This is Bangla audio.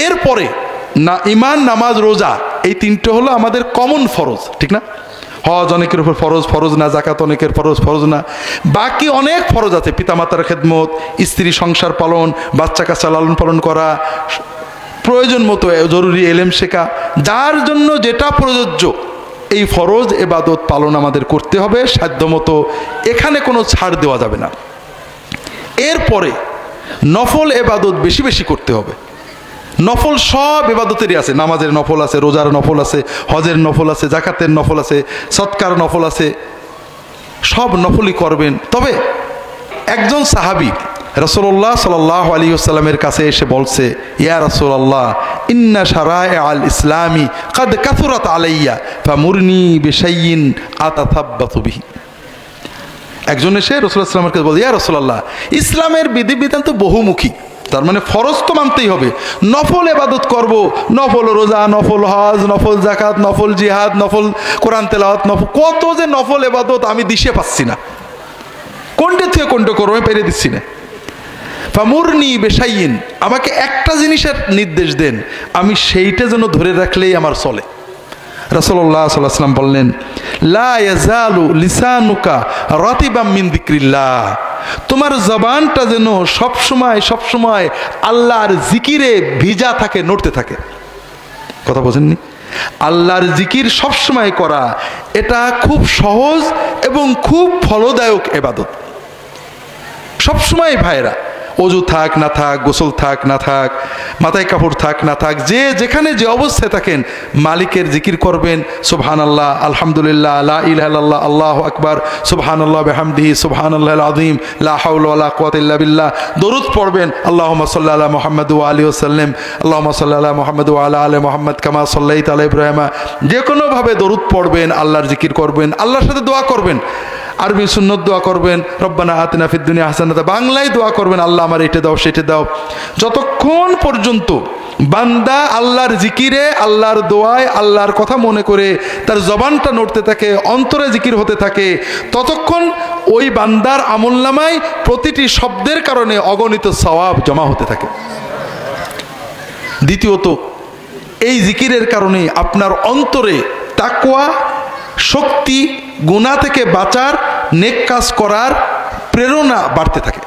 এরপরে না ঈমান, নামাজ, রোজা, এই তিনটে হলো আমাদের কমন ফরজ, ঠিক না? হজ অনেকের উপর ফরজ, ফরজ না। জাকাত অনেকের ফরজ, ফরজ না। বাকি অনেক ফরজ আছে, পিতামাতার খেদমত, স্ত্রী সংসার পালন, বাচ্চা কাচ্চা লালন পালন করা, প্রয়োজন মতো জরুরি এলেম শেখা, যার জন্য যেটা প্রযোজ্য এই ফরজ এবাদত পালন আমাদের করতে হবে সাধ্যমতো, এখানে কোনো ছাড় দেওয়া যাবে না। এরপরে নফল এবাদত বেশি বেশি করতে হবে। নফল সব এবাদতেরই আছে, নামাজের নফল আছে, রোজার নফল আছে, হজের নফল আছে, জাকাতের নফল আছে, সৎকার নফল আছে, সব নফলই করবেন। তবে একজন সাহাবী রাসূলুল্লাহ সাল্লাল্লাহু আলাইহি ওয়াসাল্লামের কাছে এসে বলছে, ইয়া রাসূলুল্লাহ, ইন্না শারায়ে আল ইসলামি কাদ কাসুরাত আলাইয়া ফামুরনি বিশাইইন আতাথাব্বাতু বিহি। একজন এসে রাসূলুল্লাহ সাল্লাল্লাহু আলাইহি ওয়াসাল্লামের কাছে বলে, ইয়া রাসূলুল্লাহ, ইসলামের বিধিবিধান তো বহুমুখী, তার মানে ফরজ তো মানতেই হবে, নফল এবাদত করব, নফল রোজা, নফল হজ, নফল জাকাত, নফল জিহাদ, নফল কোরআন তেলাওয়াত, নফল কত যে নফল এবাদত আমি দিশে পাচ্ছি না, কোনটা থেকে কোনটা করবো আমি পেরে দিচ্ছি না। ফামুরনি বিশাইইন, আমাকে একটা জিনিসের নির্দেশ দেন, আমি সেইটা যেন ধরে রাখলেই আমার চলে। রাসূলুল্লাহ সাল্লাল্লাহু আলাইহি ওয়াসাল্লাম বললেন, লা ইয়াজালু লিসানুকা রাতিবাম মিন যিকরিল্লাহ, তোমার জবানটা যেন সবসময় সবসময় আল্লাহর জিকিরে ভিজা থাকে, নড়তে থাকে। কথা বোঝেননি? আল্লাহর জিকির সবসময় করা, এটা খুব সহজ এবং খুব ফলদায়ক ইবাদত। সবসময় ভাইরা, অজু থাক না থাক, গোসল থাক না থাক, মাথায় কাপড় থাক না থাক, যে যেখানে যে অবস্থায় থাকেন মালিকের জিকির করবেন। সুবহানাল্লাহ, আলহামদুলিল্লাহ, লা ইলাহা ইল্লাল্লাহ, আল্লাহু আকবার, সুবহানাল্লাহ বিহামদিহি, সুবহানাল্লাহিল আযীম, লা হাওলা ওয়ালা কুওয়াতা ইল্লা বিল্লাহ। দরুদ পড়বেন, আল্লাহুম্মা সাল্লি আলা মুহাম্মাদ ওয়া আলিহি ওয়াসাল্লাম, আল্লাহুম্মা সাল্লি আলা মুহাম্মাদ ওয়া আলা আলি মুহাম্মাদ কামা সাল্লাইতা আলা ইব্রাহিম। যে কোনোভাবে দরুদ পড়বেন, আল্লাহর জিকির করবেন, আল্লাহর সাথে দোয়া করবেন। আরবি সুন্নত দোয়া করবেন, রব্বানা আতিনা ফিদ দুনিয়া হাসানাতা, বাংলায় দোয়া করবেন, আল্লাহ আমার এটা দাও সেটা দাও। যতক্ষণ পর্যন্ত বান্দা আল্লাহর জিকিরে, আল্লাহর দোয়ায়, আল্লাহর কথা মনে করে তার জবানটা নড়তে থাকে, অন্তরে জিকির হতে থাকে, ততক্ষণ ওই বান্দার আমলনামায় প্রতিটি শব্দের কারণে অগণিত সওয়াব জমা হতে থাকে। দ্বিতীয়ত, এই জিকিরের কারণে আপনার অন্তরে তাকওয়া, শক্তি, গুনাহ থেকে বাঁচার, নেক কাজ করার প্রেরণা বাড়তে থাকে।